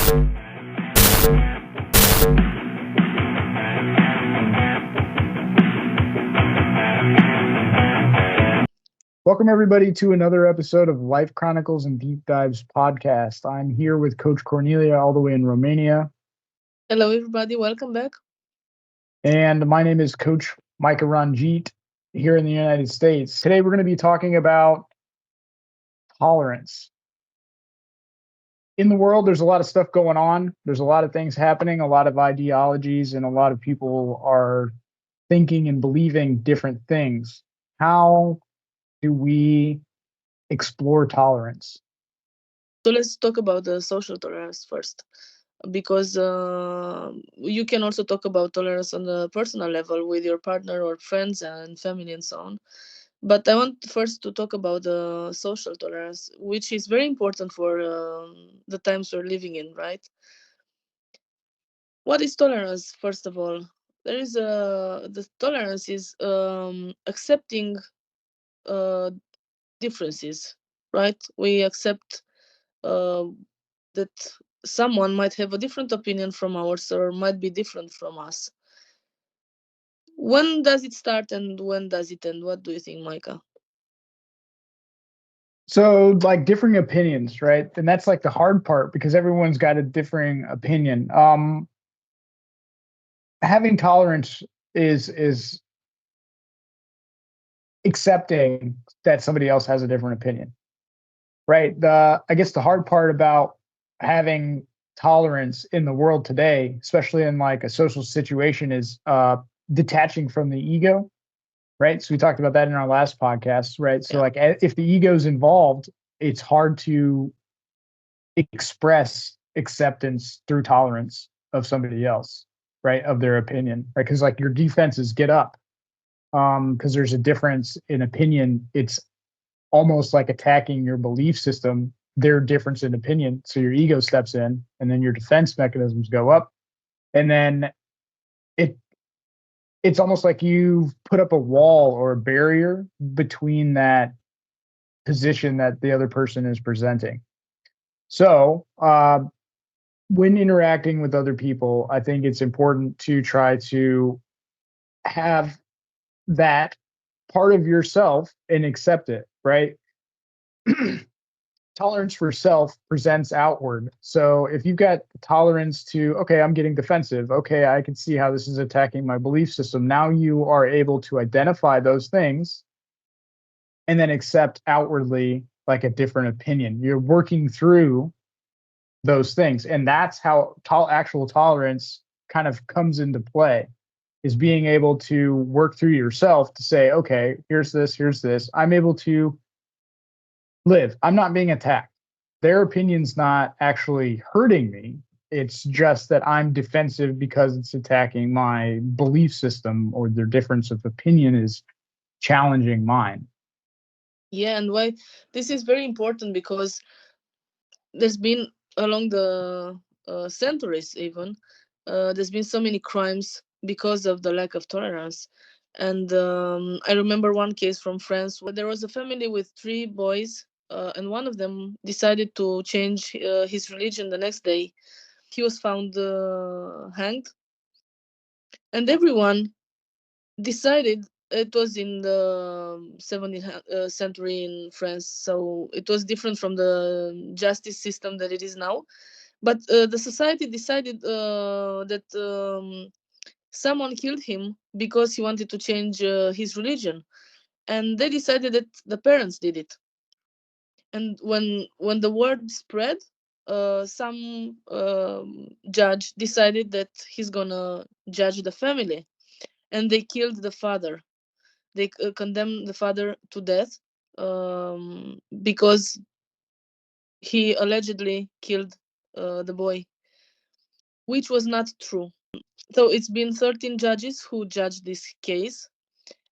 Welcome, everybody, to another episode of Life Chronicles and Deep Dives podcast. I'm here with Coach Cornelia, all the way in Romania. Hello, everybody. Welcome back. And my name is Coach Micah Ranjit here in the United States. Today, we're going to be talking about tolerance. In the world, there's a lot of stuff going on. There's a lot of things happening, a lot of ideologies, and a lot of people are thinking and believing different things. How do we explore tolerance? So let's talk about the social tolerance first, because you can also talk about tolerance on a personal level with your partner or friends and family and so on. But I want first to talk about the social tolerance, which is very important for the times we're living in, right? What is tolerance, first of all? There is the tolerance is accepting uh, differences, right? We accept uh, that someone might have a different opinion from ours or might be different from us. When does it start and when does it end? What do you think, Micah? So, like differing opinions, right? And that's like the hard part because everyone's got a differing opinion. Having tolerance is accepting that somebody else has a different opinion, right? I guess the hard part about having tolerance in the world today, especially in like a social situation, is detaching from the ego, right? So we talked about that in our last podcast, right? So Yeah. like if the ego is involved, it's hard to express acceptance through tolerance of somebody else, right? Of their opinion, right? Because like your defenses get up because there's a difference in opinion. It's almost like attacking your belief system, their difference in opinion. So your ego steps in, and then your defense mechanisms go up, and then it it's almost like you've put up a wall or a barrier between that position that the other person is presenting. So when interacting with other people, I think it's important to try to have that part of yourself and accept it, right? Tolerance for self presents outward. So if you've got tolerance to, okay, I'm getting defensive, okay, I can see how this is attacking my belief system. Now you are able to identify those things and then accept outwardly like a different opinion. You're working through those things. And that's how actual tolerance kind of comes into play, is being able to work through yourself to say, okay, here's this, here's this. I'm able to live. I'm not being attacked. Their opinion's not actually hurting me. It's just that I'm defensive because it's attacking my belief system, or their difference of opinion is challenging mine. Yeah, and why this is very important because there's been along the centuries even there's been so many crimes because of the lack of tolerance. And I remember one case from France where there was a family with three boys, and one of them decided to change his religion the next day. He was found hanged, and everyone decided. It was in the 17th century in France, so it was different from the justice system that it is now. But the society decided that someone killed him because he wanted to change his religion, and they decided that the parents did it. And when the word spread, some judge decided that he's gonna judge the family, and they killed the father. They condemned the father to death because he allegedly killed the boy, which was not true. So it's been 13 judges who judged this case,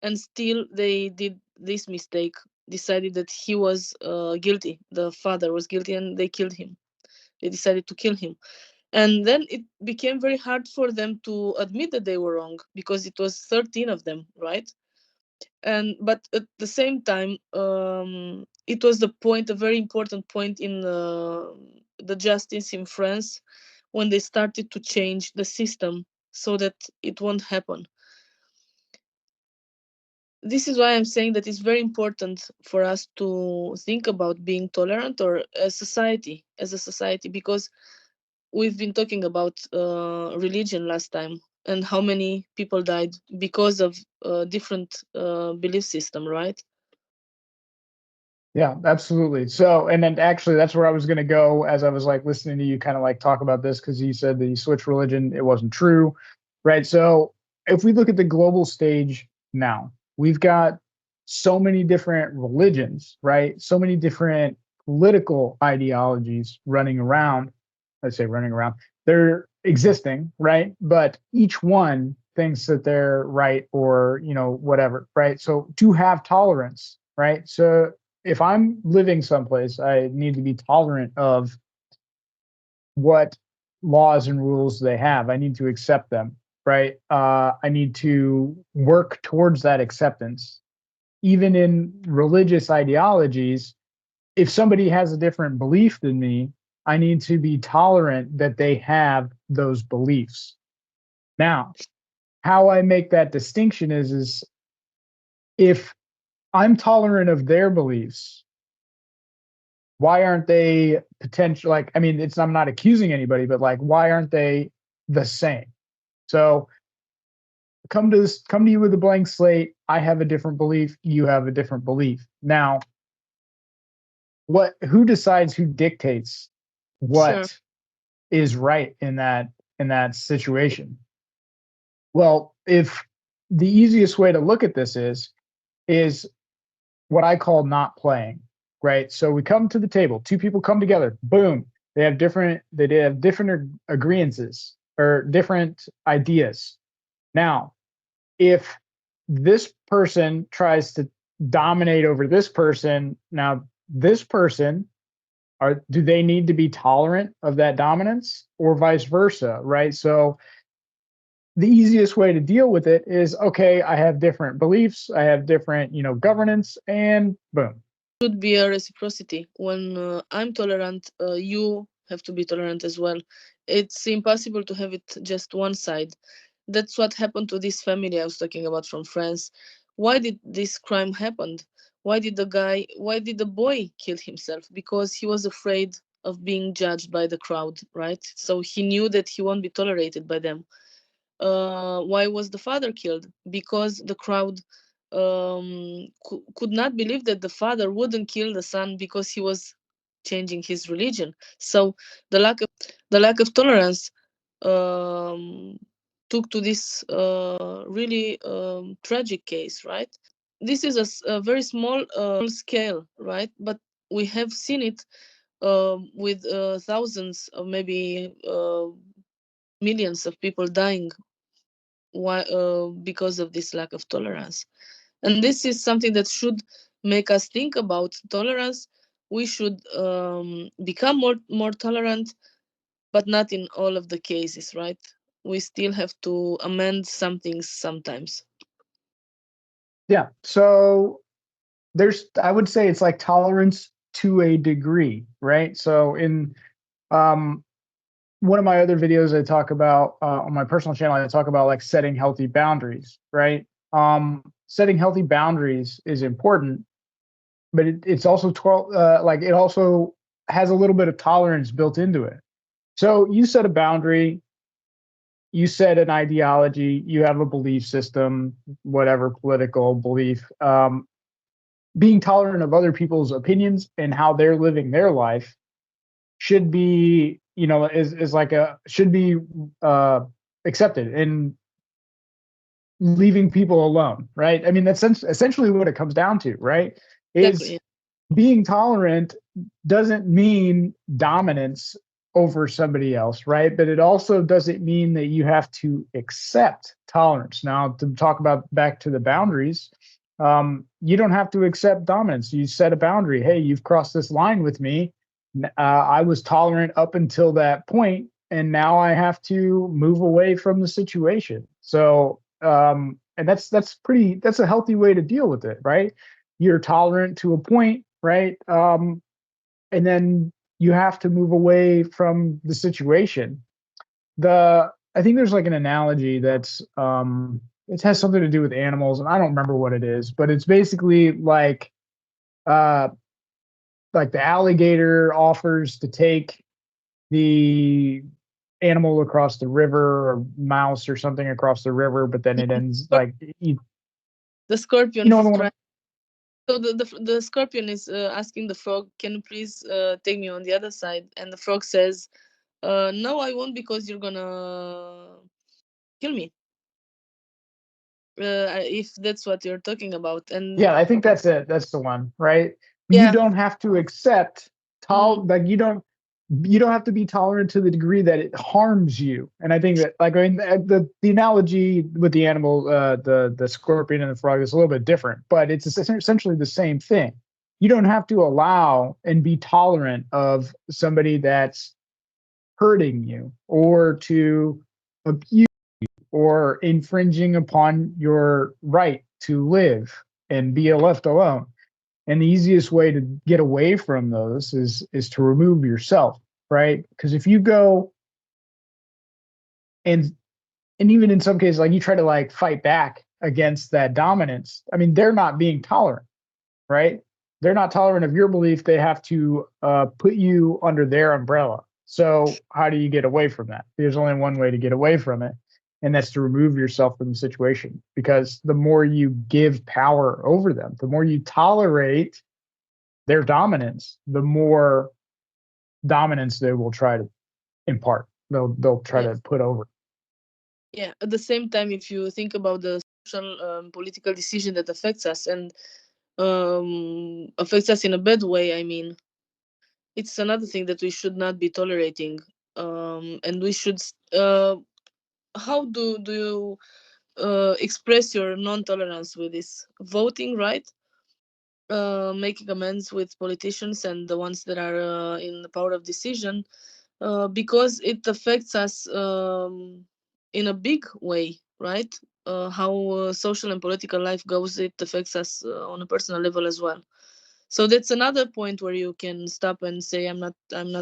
and still they did this mistake, decided that he was guilty. The father was guilty, and they killed him. They decided to kill him. And then it became very hard for them to admit that they were wrong because it was 13 of them, right? And but at the same time, it was a very important point in the justice in France when they started to change the system so that it won't happen. This is why I'm saying that it's very important for us to think about being tolerant, or as a society, because we've been talking about religion last time and how many people died because of different belief system, right? Yeah, absolutely. So, and then actually, that's where I was going to go as I was like listening to you kind of like talk about this, because you said that you switched religion. It wasn't true, right? So, if we look at the global stage now, we've got so many different religions, right? So many different political ideologies running around. Let's say running around. They're existing, right? But each one thinks that they're right, or, whatever, right? So, to have tolerance, right? So, if I'm living someplace, I need to be tolerant of what laws and rules they have. I need to accept them, right? I need to work towards that acceptance. Even in religious ideologies, if somebody has a different belief than me, I need to be tolerant that they have those beliefs. Now, how I make that distinction is if I'm tolerant of their beliefs, why aren't they potential, like, I mean, it's, I'm not accusing anybody, but like, why aren't they the same? So come to you with a blank slate. I have a different belief, you have a different belief. Now, who decides, who dictates Sure. what is right in that situation? Well, if the easiest way to look at this is what I call not playing, right? So we come to the table, two people come together, boom, they have different agreements or different ideas. Now, if this person tries to dominate over this person, now this person, do they need to be tolerant of that dominance, or vice versa, right? So the easiest way to deal with it is, okay, I have different beliefs, I have different, governance, and boom. Should be a reciprocity. When I'm tolerant, you have to be tolerant as well. It's impossible to have it just one side. That's what happened to this family I was talking about from France. Why did this crime happen? Why did the boy kill himself? Because he was afraid of being judged by the crowd, right? So he knew that he won't be tolerated by them. Why was the father killed? Because the crowd could not believe that the father wouldn't kill the son because he was changing his religion. So the lack of tolerance um, took to this really tragic case, right? This is a very small scale, right? But we have seen it with thousands or maybe millions of people dying. Why? Because of this lack of tolerance. And this is something that should make us think about tolerance. We should become more tolerant, but not in all of the cases, right? We still have to amend some things sometimes. Yeah. So I would say it's like tolerance to a degree, right? So in um, one of my other videos, I talk about on my personal channel, I talk about like setting healthy boundaries, right? Setting healthy boundaries is important, but it's also like it also has a little bit of tolerance built into it. So you set a boundary, you set an ideology, you have a belief system, whatever political belief. Being tolerant of other people's opinions and how they're living their life should be, is like should be uh accepted, and leaving people alone, right? I mean, that's essentially what it comes down to, right? Is Exactly. being tolerant doesn't mean dominance over somebody else, right? But it also doesn't mean that you have to accept tolerance. Now, to talk about back to the boundaries, you don't have to accept dominance. You set a boundary. Hey, you've crossed this line with me. I was tolerant up until that point, and now I have to move away from the situation. So, and that's a healthy way to deal with it, right? You're tolerant to a point, right? And then you have to move away from the situation. I think there's like an analogy that's it has something to do with animals, and I don't remember what it is, but it's basically uh like the alligator offers to take the animal across the river, or mouse or something across the river, but then it ends like The scorpion you know is what I trying. want. So the scorpion is asking the frog, "Can you please take me on the other side?" And the frog says, "No, I won't, because you're gonna kill me." If that's what you're talking about, and Yeah, I think that's it. That's the one, right? You yeah, don't have to accept mm, like you don't have to be tolerant to the degree that it harms you. And I think that, like, I mean, the analogy with the animal, the scorpion and the frog is a little bit different, but it's essentially the same thing. You don't have to allow and be tolerant of somebody that's hurting you, or to abuse, or infringing upon your right to live and be left alone. And the easiest way to get away from those is to remove yourself, right? Because if you go and even in some cases, like, you try to like fight back against that dominance, I mean, they're not being tolerant, right? They're not tolerant of your belief. They have to put you under their umbrella. So how do you get away from that? There's only one way to get away from it, and that's to remove yourself from the situation. Because the more you give power over them, the more you tolerate their dominance, the more dominance they will try to impart. They'll try yeah, to put over. yeah. At the same time, if you think about the social political decision that affects us, and affects us in a bad way, I mean, it's another thing that we should not be tolerating. And we should. How do you express your non-tolerance with this? Voting, right? Making amends with politicians and the ones that are in the power of decision, because it affects us in a big way, right? How social and political life goes, it affects us on a personal level as well. So that's another point where you can stop and say, I'm not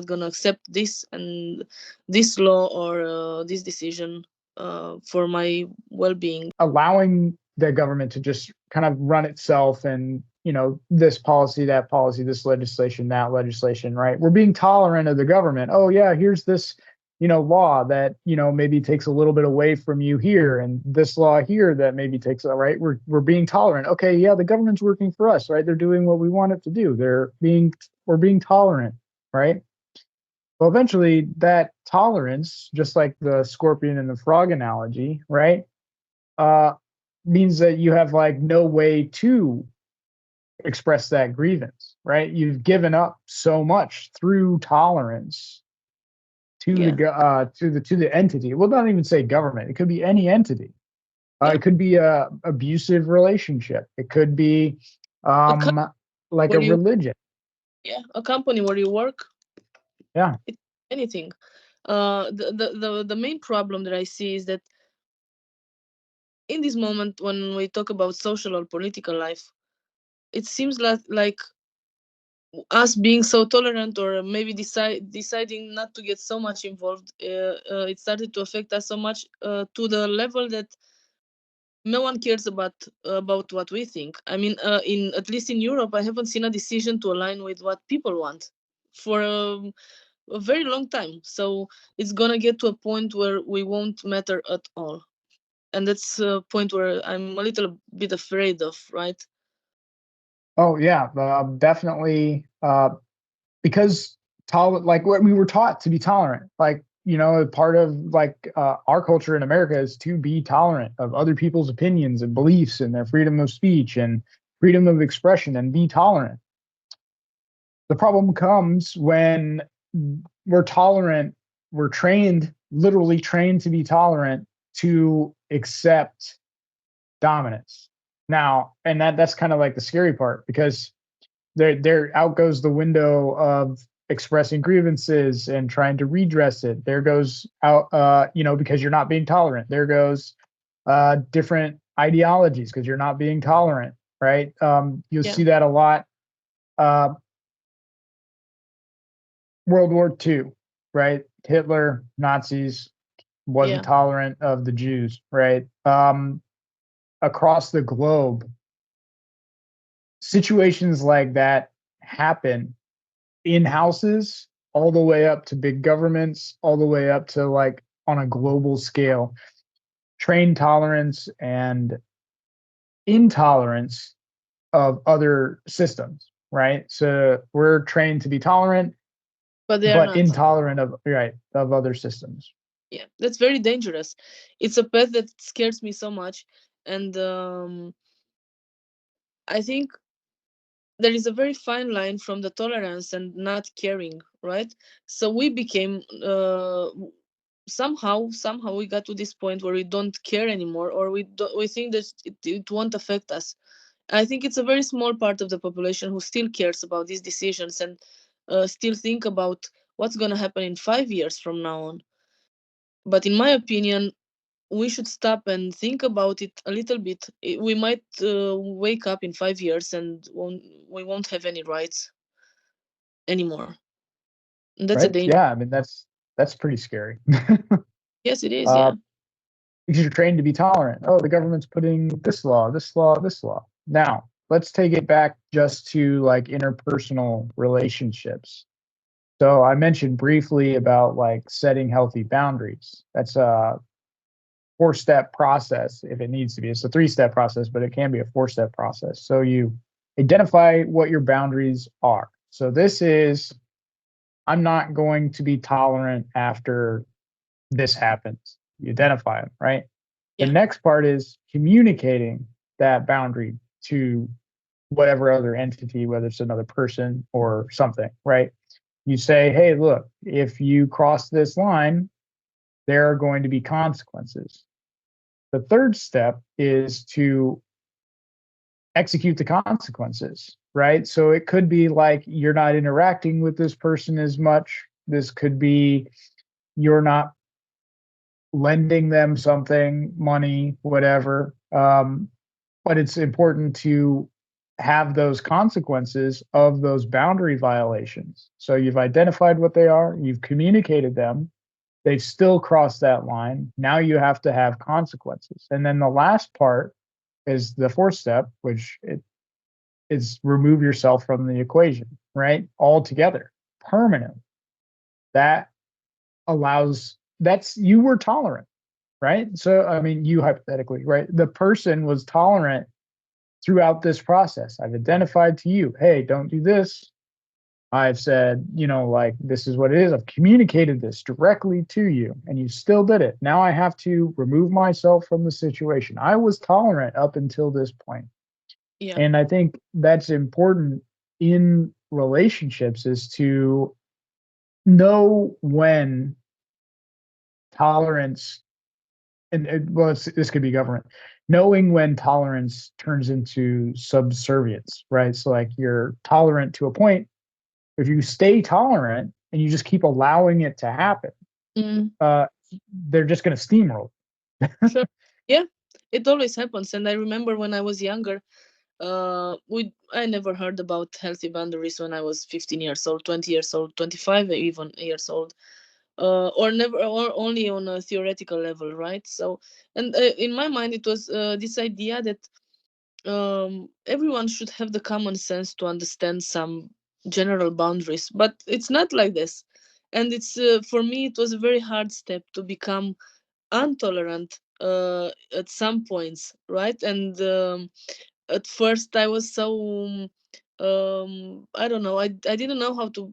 going to accept this, and this law, or this decision for my well-being. Allowing the government to just kind of run itself, and this policy, that policy, this legislation, that legislation, right? We're being tolerant of the government. Oh yeah, here's this law that maybe takes a little bit away from you here, and this law here that maybe takes, right? We're being tolerant. Okay, yeah, the government's working for us, right? They're doing what we want it to do. We're being tolerant, right? Well, eventually that tolerance, just like the scorpion and the frog analogy, right, uh, means that you have like no way to express that grievance, right? You've given up so much through tolerance to Yeah, the entity. Well, not even say government. It could be any entity. yeah. It could be a abusive relationship. It could be A company like a where you religion. Yeah, a company where you work, Yeah. it's anything. The main problem that I see is that in this moment, when we talk about social or political life, it seems like us being so tolerant, or maybe deciding not to get so much involved, it started to affect us so much, to the level that no one cares about what we think. I mean, in at least in Europe, I haven't seen a decision to align with what people want for a very long time. So it's gonna get to a point where we won't matter at all, and that's a point where I'm a little bit afraid of. Right? Oh yeah, definitely. Because like what we were taught to be tolerant, like part of like our culture in America is to be tolerant of other people's opinions and beliefs and their freedom of speech and freedom of expression, and be tolerant. The problem comes when we're tolerant, we're trained, literally trained to be tolerant, to accept dominance. Now, and that's kind of like the scary part, because there out goes the window of expressing grievances and trying to redress it. There goes out, because you're not being tolerant. There goes different ideologies, because you're not being tolerant, right? You'll Yeah. see that a lot. Uh, World War II, right? Hitler, Nazis, wasn't Yeah, tolerant of the Jews, right? Across the globe, situations like that happen in houses all the way up to big governments, all the way up to like on a global scale. Train tolerance and intolerance of other systems, right? So we're trained to be tolerant, but they are but not. intolerant of right of other systems. Yeah, that's very dangerous. It's a path that scares me so much, and I think there is a very fine line from the tolerance and not caring, right? So we became somehow we got to this point where we don't care anymore, or we think that it won't affect us. I think it's a very small part of the population who still cares about these decisions and still think about what's going to happen in 5 years from now on. But in my opinion, we should stop and think about it a little bit. We might wake up in 5 years and we won't have any rights anymore. And that's a Right? danger. Yeah, I mean that's pretty scary. Yes, it is. uh, Yeah. because you're trained to be tolerant. Oh, the government's putting this law, this law, this law. Now, let's take it back just to like interpersonal relationships. So I mentioned briefly about like setting healthy boundaries. That's a 4-step process if it needs to be. It's a 3-step process, but it can be a 4-step process. So you identify what your boundaries are. So this is I'm not going to be tolerant after this happens. You identify them, right? The Yeah. next part is communicating that boundary to whatever other entity, whether it's another person or something, right? You say, hey, look, if you cross this line, there are going to be consequences. The third step is to execute the consequences, right? So it could be like you're not interacting with this person as much. This could be you're not lending them something, money, whatever. But it's important to have those consequences of those boundary violations. So you've identified what they are, you've communicated them, they've still crossed that line. Now you have to have consequences. And then the last part is the 4th step, which is remove yourself from the equation, right? Altogether, permanent. That allows that's you were tolerant, right? So I mean, you hypothetically, right? The person was tolerant throughout this process. I've identified to you, hey, don't do this. I've said, like, this is what it is. I've communicated this directly to you, and you still did it. Now I have to remove myself from the situation. I was tolerant up until this point. Yeah. And I think that's important in relationships is to know when tolerance well, this could be government, knowing when tolerance turns into subservience, right? So like you're tolerant to a point. If you stay tolerant and you just keep allowing it to happen, Mm, uh, they're just going to steamroll. sure. Yeah. It always happens. And I remember when I was younger, I never heard about healthy boundaries when I was 15 years old, 20 years old, 25 even years old. Or never, or only on a theoretical level, right? So, and in my mind, it was this idea that everyone should have the common sense to understand some general boundaries, but it's not like this. And it's for me, it was a very hard step to become intolerant at some points, right? And at first, I was so I don't know, I didn't know how to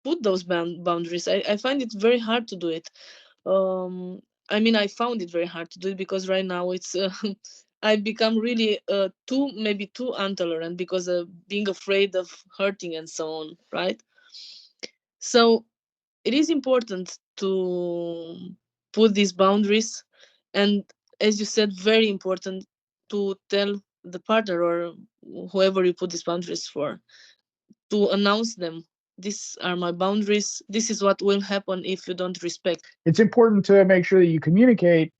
put those boundaries. I find it very hard to do it. um I mean, I found it very hard to do it because right now it's I become really too intolerant because of being afraid of hurting and so on, right? So it is important to put these boundaries, and as you said, very important to tell the partner or whoever you put these boundaries for, to announce them. These are my boundaries. This is what will happen if you don't respect. It's important to make sure that you communicate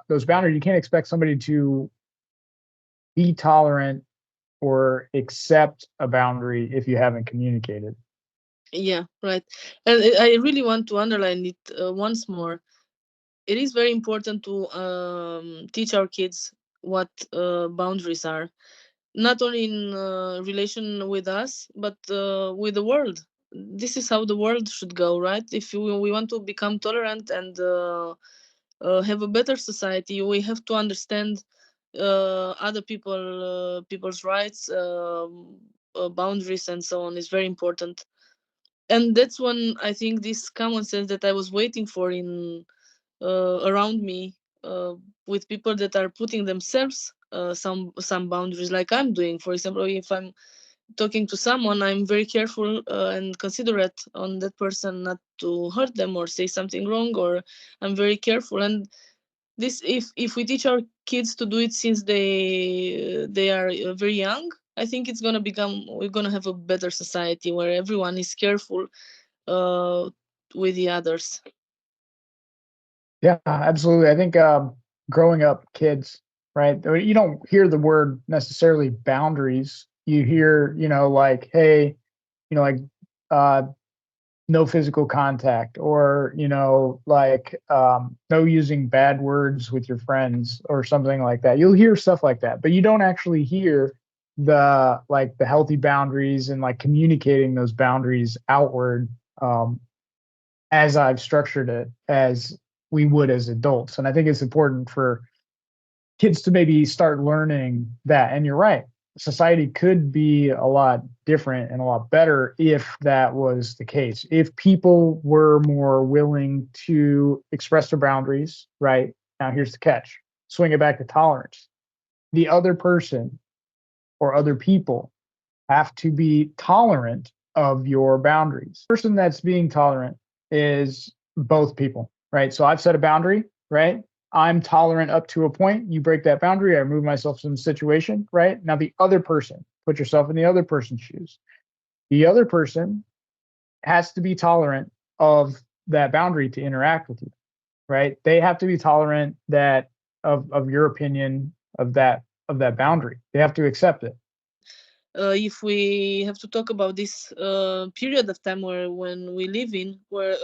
those boundaries. You can't expect somebody to be tolerant or accept a boundary if you haven't communicated. Yeah, right. And I really want to underline it once more. It is very important to teach our kids what boundaries are, not only in relation with us, but with the world. This is how the world should go, right? If we want to become tolerant and have a better society, we have to understand other people's rights, boundaries, and so on. Is very important. And that's when I think this common sense that I was waiting for in around me, with people that are putting themselves some boundaries, like I'm doing. For example, if I'm talking to someone, I'm very careful and considerate on that person, not to hurt them or say something wrong, or I'm very careful. And this, if we teach our kids to do it since they are very young, I think it's gonna become, we're gonna have a better society where everyone is careful uh, with the others. Yeah, absolutely. I think growing up, kids, right? You don't hear the word necessarily boundaries. You hear, like, hey, like uh, no physical contact, or like no using bad words with your friends or something like that. You'll hear stuff like that, but you don't actually hear the healthy boundaries and like communicating those boundaries outward, um, as I've structured it, as we would as adults. And I think it's important for kids to maybe start learning that. And you're right, society could be a lot different and a lot better if that was the case. If people were more willing to express their boundaries, right? Now, here's the catch, swing it back to tolerance. The other person or other people have to be tolerant of your boundaries. The person that's being tolerant is both people, right? So I've set a boundary, right? I'm tolerant up to a point. You break that boundary, I remove myself from the situation, right? Now, the other person, put yourself in the other person's shoes. The other person has to be tolerant of that boundary to interact with you, right? They have to be tolerant that of your opinion of that boundary. They have to accept it. If we have to talk about this period of time where when we live in, where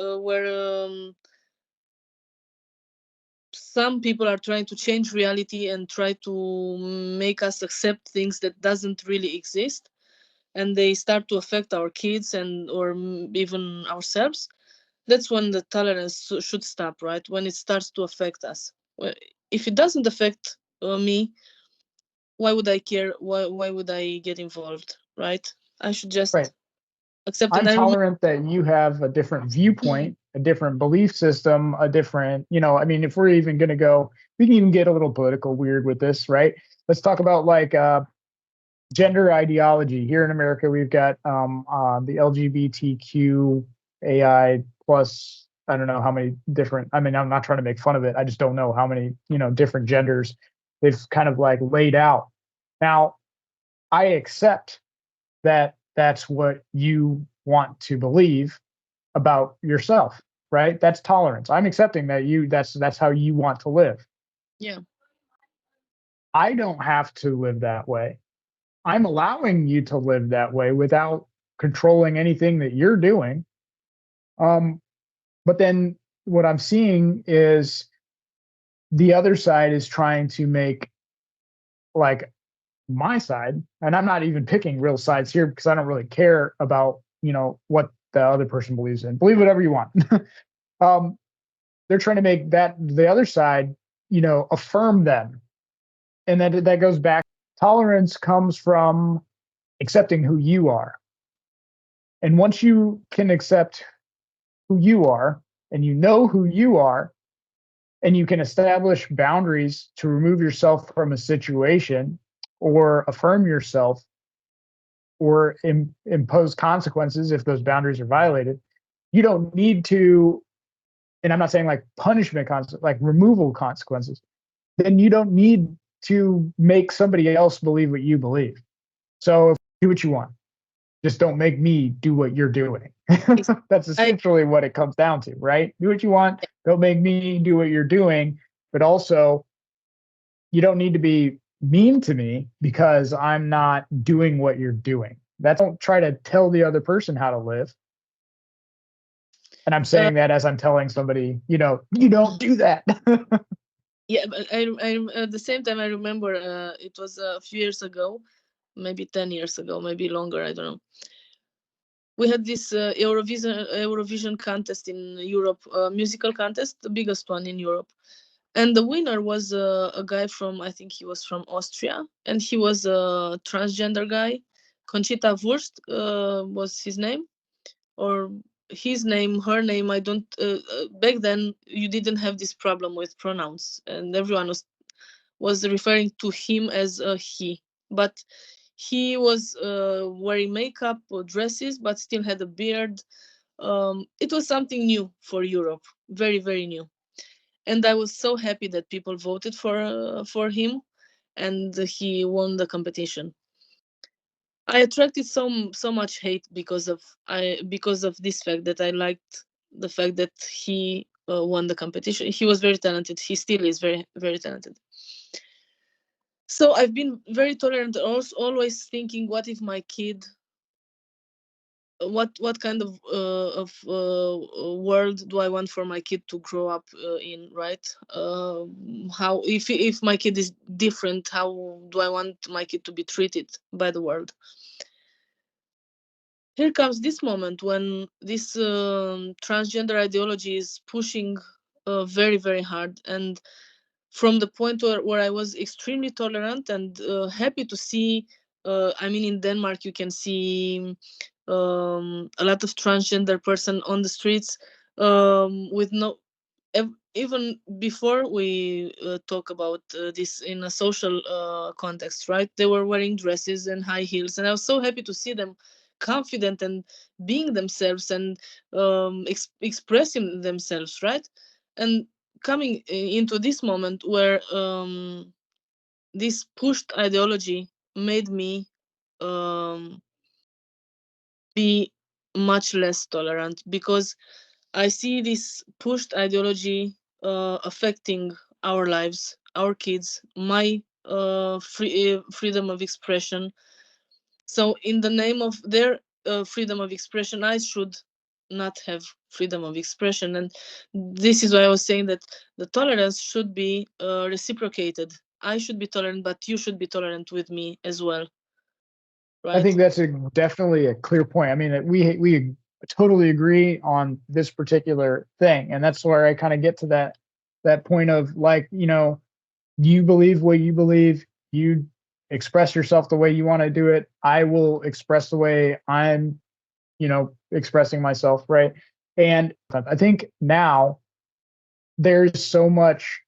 some people are trying to change reality and try to make us accept things that doesn't really exist, and they start to affect our kids and or even ourselves, that's when the tolerance should stop, right? When it starts to affect us. If it doesn't affect me, why would I care? Why would I get involved, right? I should Right. just accept. And I'm I remember, tolerant that you have a different viewpoint, a different belief system, a different, I mean, if we're even going to go, we can even get a little political weird with this, right? Let's talk about like gender ideology. Here in America, we've got the LGBTQ AI plus, I don't know how many different, I mean, I'm not trying to make fun of it. I just don't know how many, different genders they've kind of like laid out. Now, I accept that that's what you want to believe about yourself, right? That's tolerance. I'm accepting that that's how you want to live. yeah, I don't have to live that way. I'm allowing you to live that way without controlling anything that you're doing. Um, but then what I'm seeing is the other side is trying to make like my side, and I'm not even picking real sides here because I don't really care about, what the other person believes in. Believe whatever you want. um, they're trying to make that the other side, affirm them. And that goes back. Tolerance comes from accepting who you are. And once you can accept who you are and you know who you are, and you can establish boundaries to remove yourself from a situation or affirm yourself or impose consequences if those boundaries are violated, you don't need to, and I'm not saying like punishment, like removal consequences, then you don't need to make somebody else believe what you believe. So do what you want. Just don't make me do what you're doing. it's, That's I essentially what it comes down to, right? Do what you want. Don't make me do what you're doing. But also, you don't need to be mean to me because I'm not doing what you're doing. That's, don't try to tell the other person how to live. And I'm Uh, saying that as I'm telling somebody, you know, you don't do that. yeah, but at the same time, I remember it was a few years ago, maybe 10 years ago, maybe longer, I don't know. We had this Eurovision contest in Europe, musical contest, the biggest one in Europe. And the winner was a guy from, I think he was from Austria, and he was a transgender guy. Conchita Wurst was his name, or his name, her name. I don't. Back then, you didn't have this problem with pronouns, and everyone was referring to him as a he. But he was wearing makeup or dresses, but still had a beard. It was something new for Europe, very very new, and I was so happy that people voted for him, and he won the competition. I attracted so much hate because of this fact that I liked the fact that he won the competition. He was very talented. He still is very very talented. So I've been very tolerant, also always thinking, what if my kid, what kind of world do I want for my kid to grow up in, right? How, if my kid is different, how do I want my kid to be treated by the world? Here comes this moment when this transgender ideology is pushing very very hard, and from the point where I was extremely tolerant and happy to see. I mean, in Denmark, you can see a lot of transgender person on the streets with no. Even before we talk about this in a social context, right? They were wearing dresses and high heels, and I was so happy to see them confident and being themselves and expressing themselves, right? And coming into this moment where this pushed ideology made me um, be much less tolerant, because I see this pushed ideology affecting our lives, our kids, my freedom of expression. So, in the name of their freedom of expression, I should not have freedom of expression. And this is why I was saying that the tolerance should be reciprocated. I should be tolerant, but you should be tolerant with me as well, I right? think that's definitely a clear point. I mean, we totally agree on this particular thing, and that's where I kind of get to that point of, like, you know, you believe what you believe, you express yourself the way you want to do it. I will express the way I'm, you know, expressing myself, right? And I think now there's so much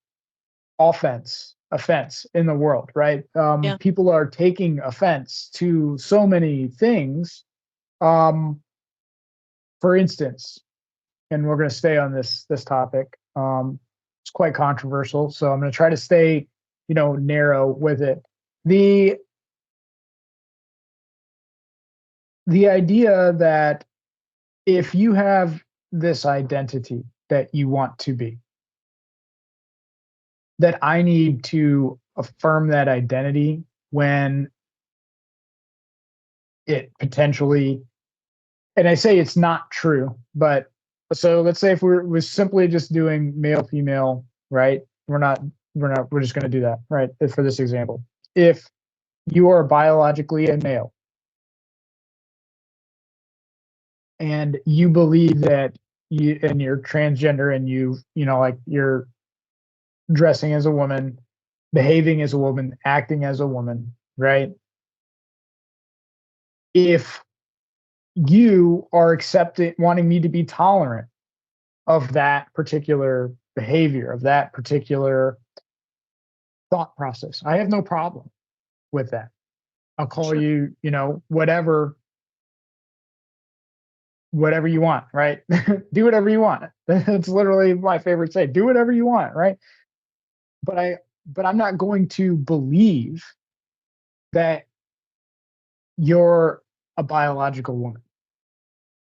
offense in the world, right? Yeah. People are taking offense to so many things. um for instance, and we're going to stay on this topic. It's quite controversial, so I'm going to try to stay, you know, narrow with it. The the idea that if you have this identity that you want to be, that I need to affirm that identity when it potentially, and I say it's not true, but so let's say if we're simply just doing male female, right? We're just going to do that, right? For this example, if you are biologically a male and you believe that you're transgender and you know, like, you're dressing as a woman, behaving as a woman, acting as a woman, right? If you are accepting, wanting me to be tolerant of that particular behavior, of that particular thought process, I have no problem with that. I'll call Sure. you, you know, whatever you want, right? Do whatever you want. That's literally my favorite say. Do whatever you want, right? But I'm not going to believe that you're a biological woman,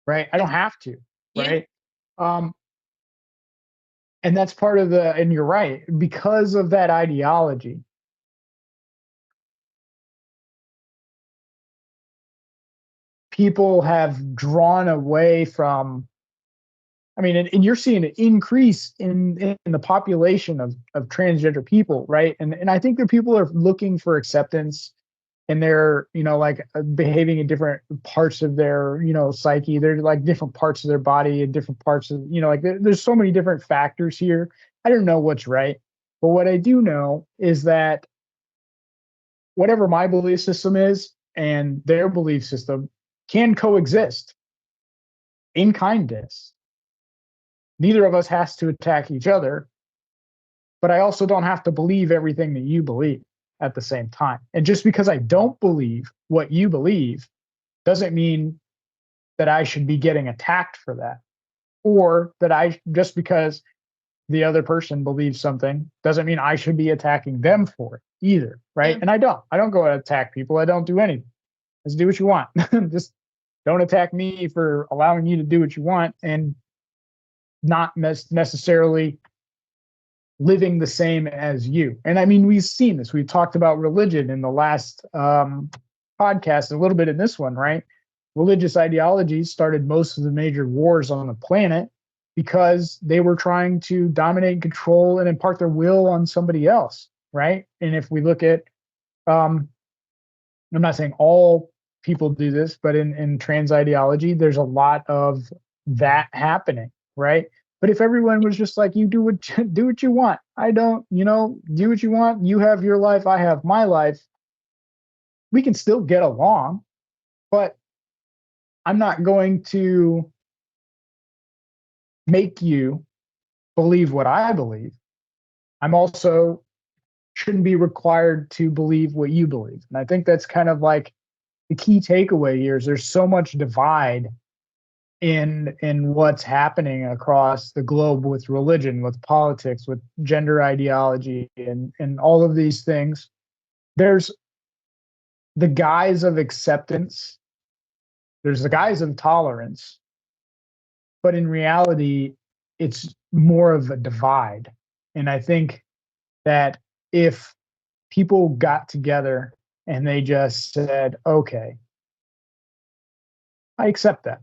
right? I don't have to, Yeah. right? Um, and that's part of the, and you're right, because of that ideology, people have drawn away from I mean, and you're seeing an increase in the population of transgender people, right? And I think that people are looking for acceptance, and they're, like, behaving in different parts of their, psyche. They're like different parts of their body and different parts of, like, there's so many different factors here. I don't know what's right, but what I do know is that whatever my belief system is and their belief system can coexist in kindness. Neither of us has to attack each other, but I also don't have to believe everything that you believe at the same time. And just because I don't believe what you believe doesn't mean that I should be getting attacked for that, or that just because the other person believes something doesn't mean I should be attacking them for it either, right? Yeah. And I don't go and attack people. I don't do anything. Just do what you want. Just don't attack me for allowing you to do what you want and not necessarily living the same as you. And I mean, we've seen this. We've talked about religion in the last podcast, a little bit in this one, right? Religious ideologies started most of the major wars on the planet because they were trying to dominate, control, and impart their will on somebody else, right? And if we look at, I'm not saying all people do this, but in trans ideology, there's a lot of that happening, right? But if everyone was just like, you do what you want, I don't, do what you want. You have your life, I have my life. We can still get along, but I'm not going to make you believe what I believe. I'm also shouldn't be required to believe what you believe. And I think that's kind of like the key takeaway here is there's so much divide in what's happening across the globe with religion, with politics, with gender ideology, and all of these things. There's the guise of acceptance, there's the guise of tolerance, but in reality, it's more of a divide. And I think that if people got together and they just said, okay, I accept that,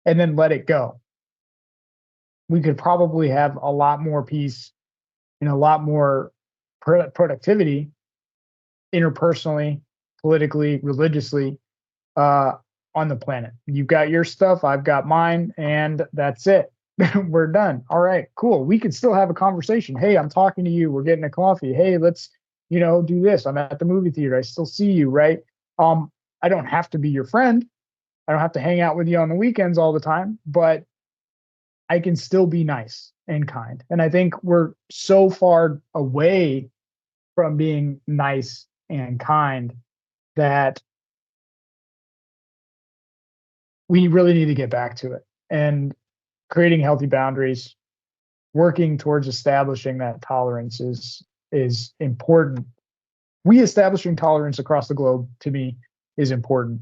and then let it go, we could probably have a lot more peace and a lot more productivity interpersonally, politically, religiously, on the planet. You've got your stuff, I've got mine, and that's it. We're done. All right, cool. We can still have a conversation. Hey, I'm talking to you. We're getting a coffee. Hey, let's, do this. I'm at the movie theater. I still see you, right? I don't have to be your friend. I don't have to hang out with you on the weekends all the time, but I can still be nice and kind. And I think we're so far away from being nice and kind that we really need to get back to it. And creating healthy boundaries, working towards establishing that tolerance is important. Reestablishing tolerance across the globe, to me, is important,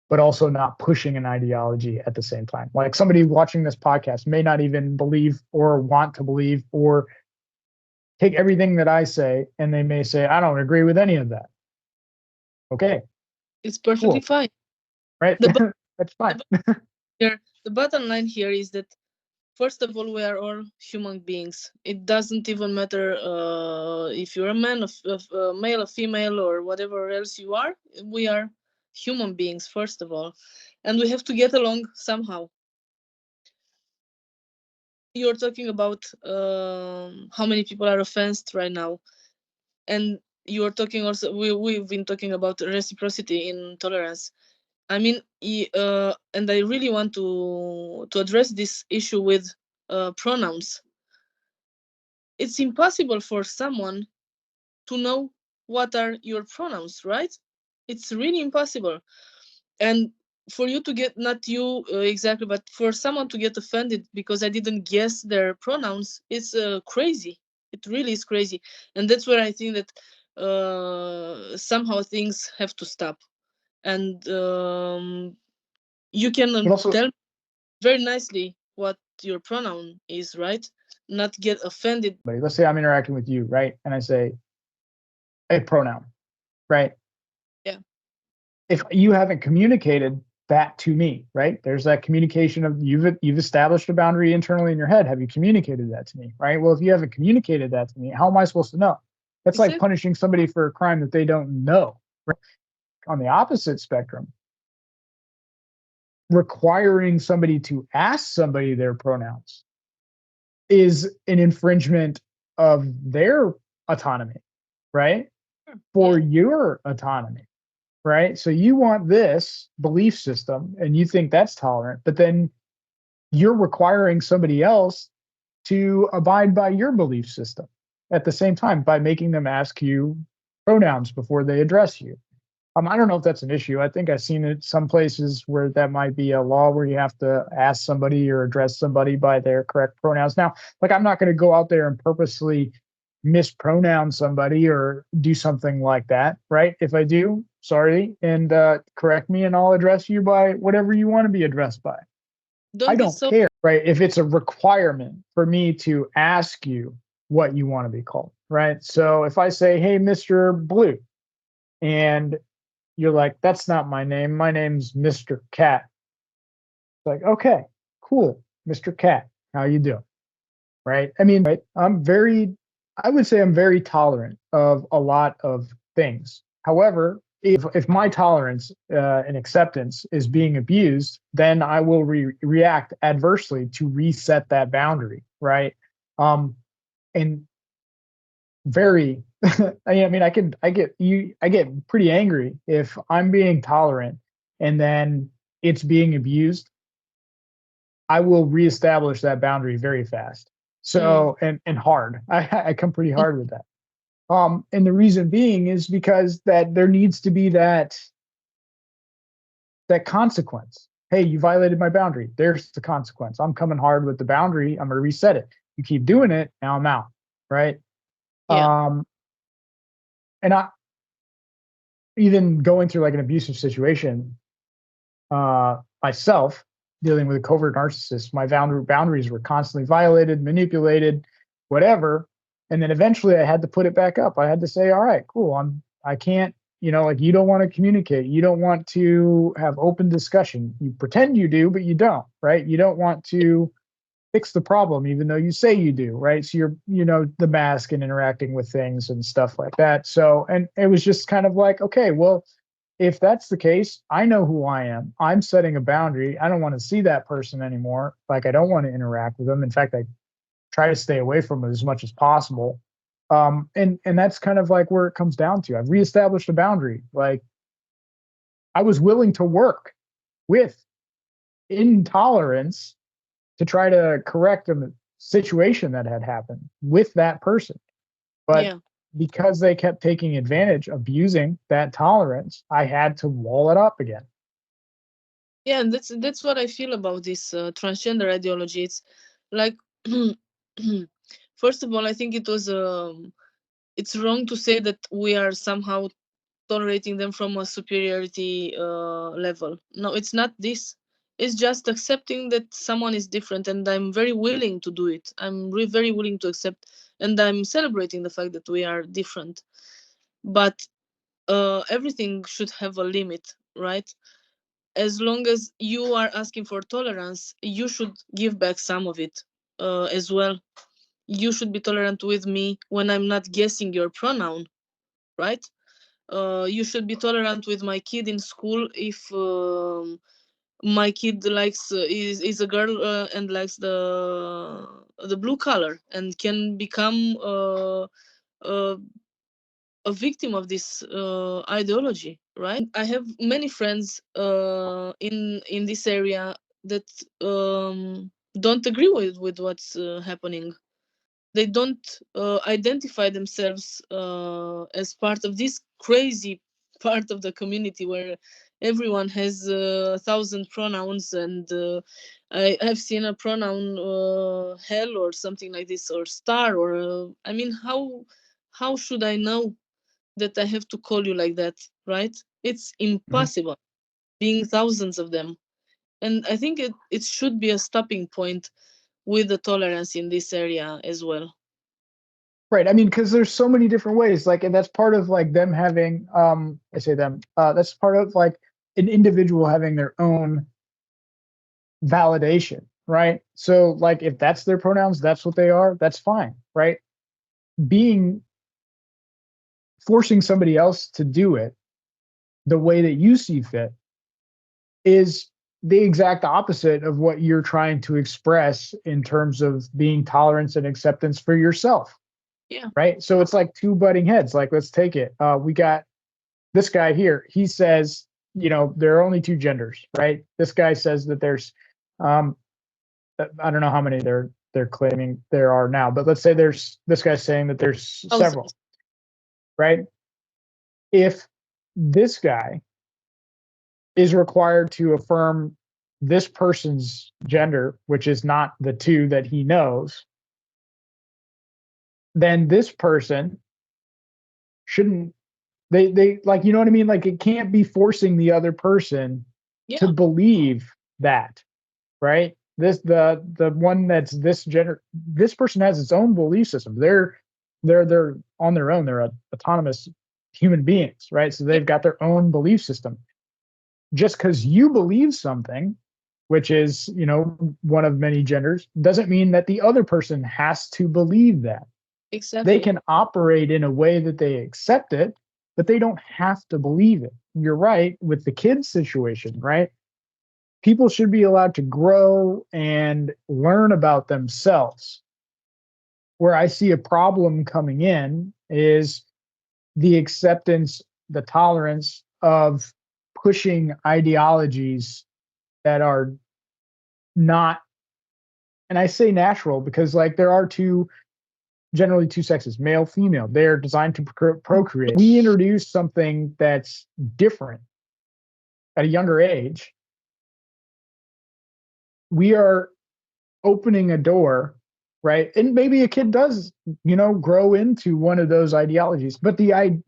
but also not pushing an ideology at the same time. Like, somebody watching this podcast may not even believe or want to believe or take everything that I say, and they may say, I don't agree with any of that. Okay. It's perfectly Cool. fine. Right? The, That's fine. the bottom line here is that, first of all, we are all human beings. It doesn't even matter if you're a man, a male, a female, or whatever else you are. We are human beings, first of all. And we have to get along somehow. You're talking about how many people are offended right now. And you're talking also, we've been talking about reciprocity in tolerance. I mean, and I really want to address this issue with pronouns. It's impossible for someone to know what are your pronouns, right? It's really impossible. And for you to get, not you exactly, but for someone to get offended because I didn't guess their pronouns, it's crazy. It really is crazy. And that's where I think that somehow things have to stop. And you can also, tell very nicely what your pronoun is, right? Not get offended. let's say I'm interacting with you, right? And I say a pronoun, right? Yeah. If you haven't communicated that to me, right? There's that communication of you've established a boundary internally in your head. Have you communicated that to me, right? Well, if you haven't communicated that to me, how am I supposed to know? That's like Exactly. punishing somebody for a crime that they don't know. Right? On the opposite spectrum, requiring somebody to ask somebody their pronouns is an infringement of their autonomy, right? For Yeah. your autonomy, right? So you want this belief system and you think that's tolerant, but then you're requiring somebody else to abide by your belief system at the same time by making them ask you pronouns before they address you. I don't know if that's an issue. I think I've seen it some places where that might be a law where you have to ask somebody or address somebody by their correct pronouns. Now, like I'm not going to go out there and purposely mispronoun somebody or do something like that, right? If I do, sorry, and correct me, and I'll address you by whatever you want to be addressed by. I Don't be don't so. care, right? If it's a requirement for me to ask you what you want to be called, right? So if I say, "Hey, Mr. Blue," and you're like, "That's not my name. My name's Mr. Cat." It's like, "Okay, cool, Mr. Cat. How you doing?" Right? I mean, right? I would say I'm very tolerant of a lot of things. However, if my tolerance and acceptance is being abused, then I will react adversely to reset that boundary, right? And very, I mean, I get pretty angry if I'm being tolerant and then it's being abused. I will reestablish that boundary very fast. Mm. So and hard. I come pretty hard with that. And the reason being is because that there needs to be that consequence. Hey, you violated my boundary. There's the consequence. I'm coming hard with the boundary. I'm gonna reset it. You keep doing it, now I'm out. Right. Yeah. Um, and I even going through like an abusive situation, myself dealing with a covert narcissist, my boundaries were constantly violated, manipulated, whatever. And then eventually I had to put it back up. I had to say, all right, cool. I can't, like you don't want to communicate. You don't want to have open discussion. You pretend you do, but you don't, right? You don't want to fix the problem, even though you say you do, right? So you're, the mask and interacting with things and stuff like that. So, and it was just kind of like, okay, well, if that's the case, I know who I am. I'm setting a boundary. I don't want to see that person anymore. Like I don't want to interact with them. In fact, I try to stay away from it as much as possible. And that's kind of like where it comes down to. I've reestablished a boundary. Like I was willing to work with intolerance to try to correct a situation that had happened with that person. But Yeah. because they kept taking advantage, abusing that tolerance, I had to wall it up again. Yeah, and that's what I feel about this transgender ideology. It's like, first of all, I think it's wrong to say that we are somehow tolerating them from a superiority level. No, it's not this. It's just accepting that someone is different, and I'm very willing to do it. I'm very willing to accept, and I'm celebrating the fact that we are different. But everything should have a limit, right? As long as you are asking for tolerance, you should give back some of it as well. You should be tolerant with me when I'm not guessing your pronoun, right? You should be tolerant with my kid in school if my kid likes is a girl and likes the blue color and can become uh, a victim of this ideology, right? I have many friends in this area that don't agree with what's happening. They don't identify themselves as part of this crazy part of the community where everyone has 1,000 pronouns, and I've seen a pronoun hell or something like this, or star, or I mean, how should I know that I have to call you like that, right? It's Mhm. impossible being thousands of them. And I think it should be a stopping point with the tolerance in this area as well. Right. I mean, because there's so many different ways. Like, and that's part of like them having, I say them, that's part of like an individual having their own validation, right? So like if that's their pronouns, that's what they are, that's fine, right? Being forcing somebody else to do it the way that you see fit is the exact opposite of what you're trying to express in terms of being tolerance and acceptance for yourself. Yeah. Right. So it's like two butting heads. Like, let's take it. We got this guy here. He says, there are only two genders, right? This guy says that there's, I don't know how many they're claiming there are now, but let's say there's this guy saying that there's several, right? If this guy is required to affirm this person's gender, which is not the two that he knows, then this person shouldn't, they like, you know what I mean? Like it can't be forcing the other person to believe that, right? The one that's this gender, this person has its own belief system. They're on their own. They're autonomous human beings, right? So they've got their own belief system. Just because you believe something, which is, one of many genders, doesn't mean that the other person has to believe that. Exactly. They can operate in a way that they accept it, but they don't have to believe it. You're right with the kids situation, right? People should be allowed to grow and learn about themselves. Where I see a problem coming in is the acceptance, the tolerance of pushing ideologies that are not, and I say natural because like there are generally two sexes, male, female. They're designed to procreate. We introduce something that's different at a younger age. We are opening a door, right? And maybe a kid does, grow into one of those ideologies. But the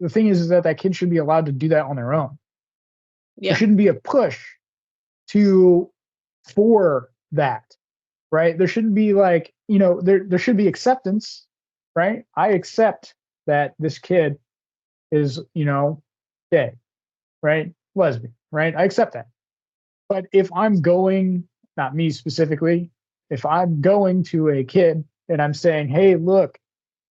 thing is that kid should be allowed to do that on their own. Yeah. There shouldn't be a push for that, right? There shouldn't be like, there should be acceptance, right? I accept that this kid is, gay, right? Lesbian, right? I accept that. But if I'm going, not me specifically, if I'm going to a kid and I'm saying, hey, look,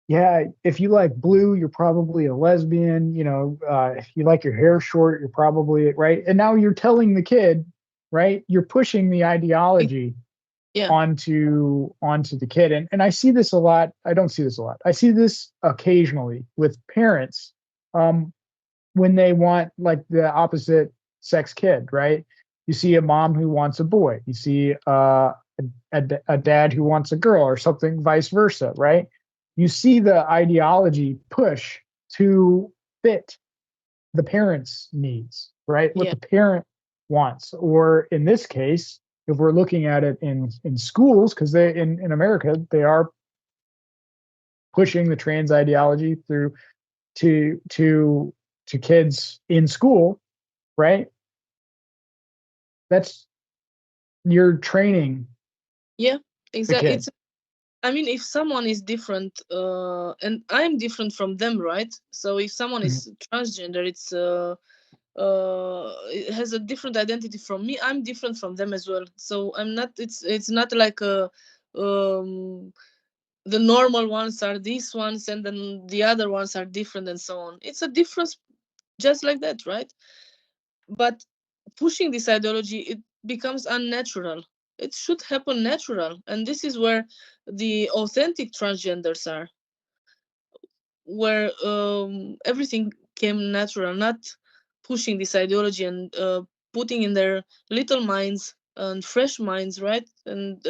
yeah, if you like blue, you're probably a lesbian. If you like your hair short, you're probably right. And now you're telling the kid, right? You're pushing the ideology onto the kid. And I see this a lot. I don't see this a lot. I see this occasionally with parents when they want like the opposite sex kid, right? You see a mom who wants a boy. You see a dad who wants a girl or something, vice versa, right? You see the ideology push to fit the parent's needs, right? What the parent wants. Or in this case, if we're looking at it in schools, because they in America, they are pushing the trans ideology through to kids in school, right? That's your training. Yeah, exactly. If someone is different, and I'm different from them, right? So if someone is transgender, it has a different identity from me. I'm different from them as well. So I'm not. It's not like the normal ones are these ones, and then the other ones are different, and so on. It's a difference, just like that, right? But pushing this ideology, it becomes unnatural. It should happen natural, and this is where the authentic transgenders are, where everything came natural, not pushing this ideology and putting in their little minds and fresh minds, right? And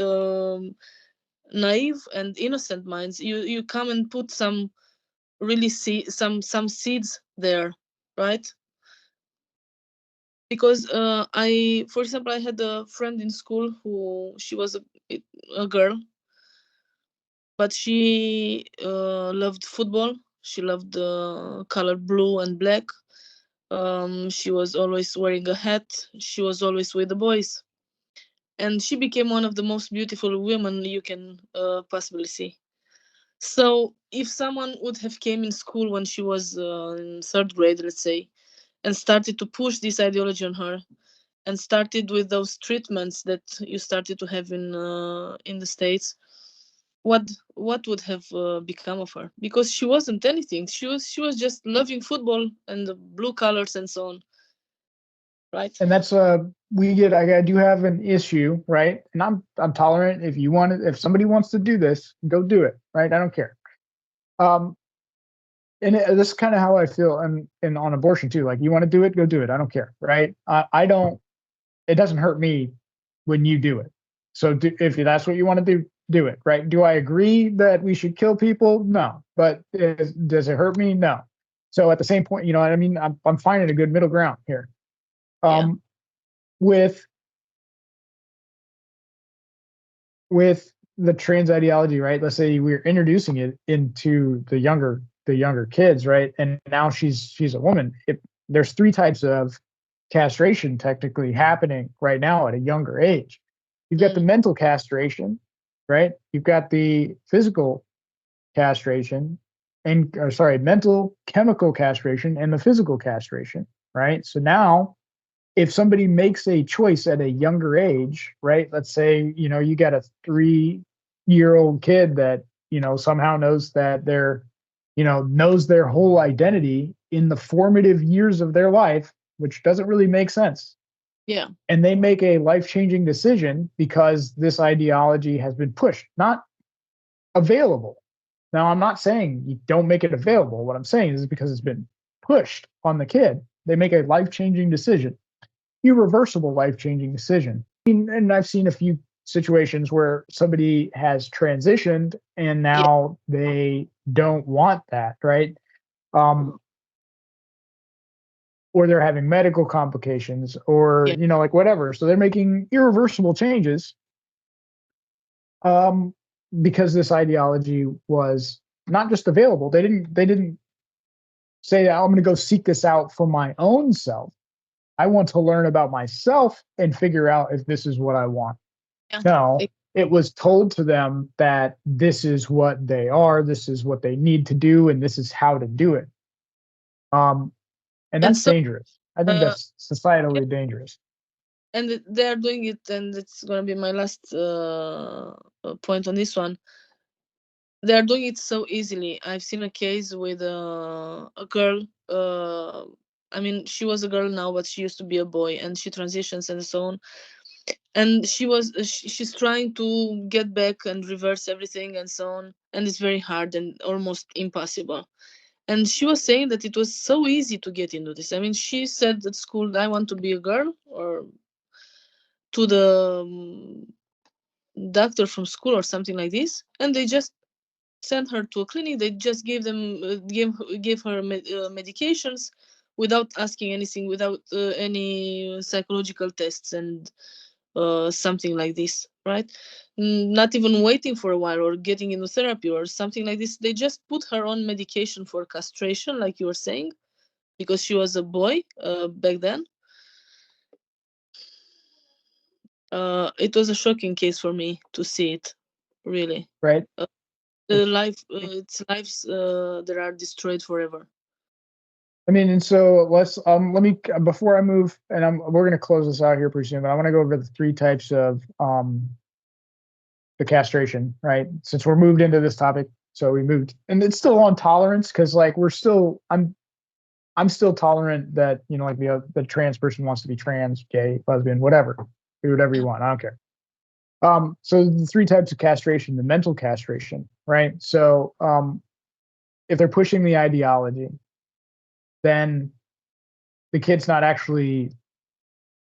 naive and innocent minds. You come and put some really some seeds there, right? Because for example, I had a friend in school who she was a girl, but she loved football. She loved the color blue and black. She was always wearing a hat. She was always with the boys, and she became one of the most beautiful women you can possibly see. So if someone would have came in school when she was in third grade, let's say, and started to push this ideology on her, and started with those treatments that you started to have in the States, what would have become of her? Because she wasn't anything. She was just loving football and the blue colors and so on, right? And that's I do have an issue, right? And I'm tolerant. If you want it, if somebody wants to do this, go do it, right? I don't care. Um, this is kind of how I feel, and on abortion too. Like, you want to do it, go do it. I don't care, right? I don't. It doesn't hurt me when you do it. So if that's what you want to do it, right? Do I agree that we should kill people? No. But does it hurt me? No. So at the same point, you know what I mean? I'm finding a good middle ground here. Yeah. With the trans ideology, right? Let's say we're introducing it into the younger kids, right? And now she's a woman. There's three types of castration technically happening right now at a younger age. You've got the mental castration, right? You've got the physical castration, and mental chemical castration and the physical castration, right? So now if somebody makes a choice at a younger age, right? Let's say, you got a 3-year-old kid that, somehow knows that knows their whole identity in the formative years of their life, which doesn't really make sense. Yeah. And they make a life-changing decision because this ideology has been pushed, not available. Now, I'm not saying you don't make it available. What I'm saying is because it's been pushed on the kid, they make a life-changing decision, irreversible life-changing decision. And I've seen a few situations where somebody has transitioned and Yeah. now they don't want that, right? Or they're having medical complications or, Yeah. like whatever. So they're making irreversible changes because this ideology was not just available. They didn't say, I'm going to go seek this out for my own self. I want to learn about myself and figure out if this is what I want. Yeah. No, it was told to them that this is what they are, this is what they need to do, and this is how to do it. And And that's so dangerous. I think uh, that's societally dangerous. and they are doing it, and it's gonna be my last point on this one. They are doing it so easily. I've seen a case with a girl. I mean, she was a girl now, but she used to be a boy, and she transitions and so on. And she's trying to get back and reverse everything and so on, and it's very hard and almost impossible. And she was saying that it was so easy to get into this. I mean, she said at school, I want to be a girl, or to the doctor from school or something like this, and they just sent her to a clinic. They just gave her medications without asking anything, without any psychological tests and something like this, right? Not even waiting for a while or getting into therapy or something like this. They just put her on medication for castration, like you were saying, because she was a boy back then. It was a shocking case for me to see it, really. Right? Uh, it's lives that are destroyed forever. I mean, and so let me, before I move, and we're going to close this out here pretty soon, but I want to go over the three types of the castration, right? Since we're moved into this topic, so we moved, and it's still on tolerance because like I'm still tolerant that like the trans person wants to be trans, gay, lesbian, whatever, do whatever you Yeah. want. I don't care. So the three types of castration, the mental castration, right? So if they're pushing the ideology, then the kid's not actually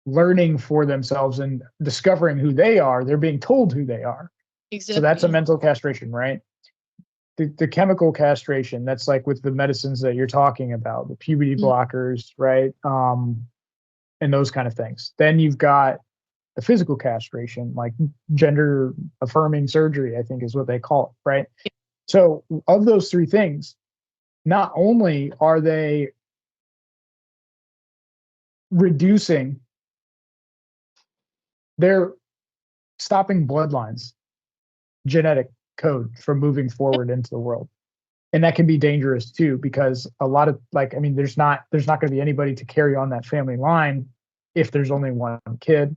learning for themselves and discovering who they are. They're being told who they are. So that's a Exactly. mental castration, right? The chemical castration, that's like with the medicines that you're talking about, the puberty Mm. blockers, right? And those kind of things. Then you've got the physical castration, like gender affirming surgery, I think is what they call it, right? So of those three things, not only are they reducing, they're stopping bloodlines, genetic code from moving forward into the world. and that can be dangerous too, because a lot of, like, I mean, there's not going to be anybody to carry on that family line if there's only one kid.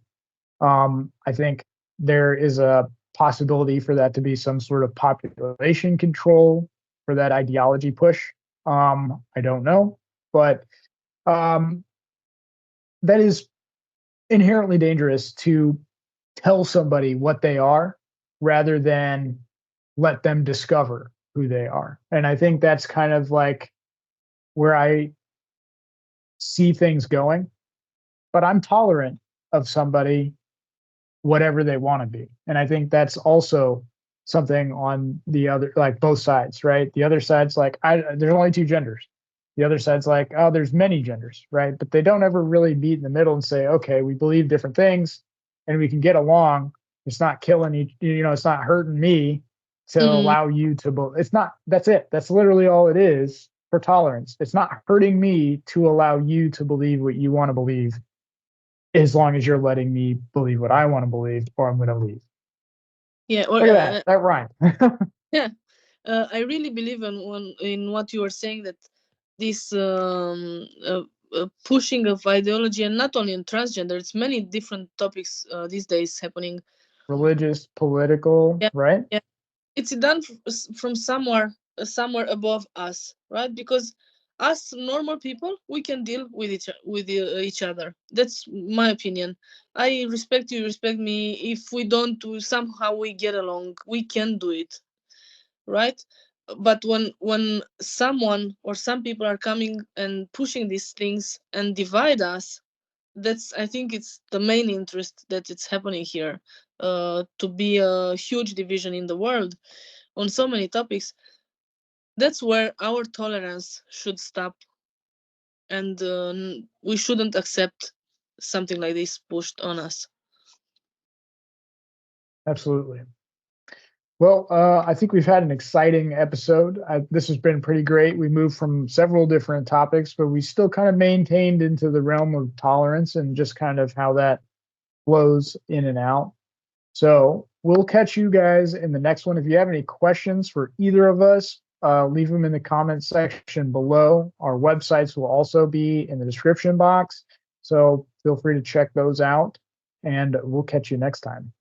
I think there is a possibility for that to be some sort of population control for that ideology push. I don't know, but that is inherently dangerous to tell somebody what they are rather than let them discover who they are. And I think that's kind of like where I see things going, but I'm tolerant of somebody, whatever they want to be. And I think that's also something on the other, like both sides, right? The other side's like, there's only two genders. The other side's like, oh, there's many genders, right? But they don't ever really meet in the middle and say, okay, we believe different things and we can get along. It's not killing each, it's not hurting me to allow you to, it's not, that's it. That's literally all it is for tolerance. It's not hurting me to allow you to believe what you want to believe, as long as you're letting me believe what I want to believe, or I'm going to leave. Yeah. Look at that rhyme. Yeah. I really believe in what you were saying, that this pushing of ideology, and not only in transgender, it's many different topics these days happening. Religious, political, Yeah, right? yeah. It's done from somewhere above us, right? Because us normal people, we can deal with each other. That's my opinion. I respect you, respect me. If we don't do, somehow we get along, we can do it, right? But when someone or some people are coming and pushing these things and divide us, that's, I think it's the main interest that it's happening here, to be a huge division in the world on so many topics. That's where our tolerance should stop, and we shouldn't accept something like this pushed on us. Absolutely. Well, I think we've had an exciting episode. This has been pretty great. We moved from several different topics, but we still kind of maintained into the realm of tolerance and just kind of how that flows in and out. So we'll catch you guys in the next one. If you have any questions for either of us, leave them in the comment section below. Our websites will also be in the description box, so feel free to check those out, and we'll catch you next time.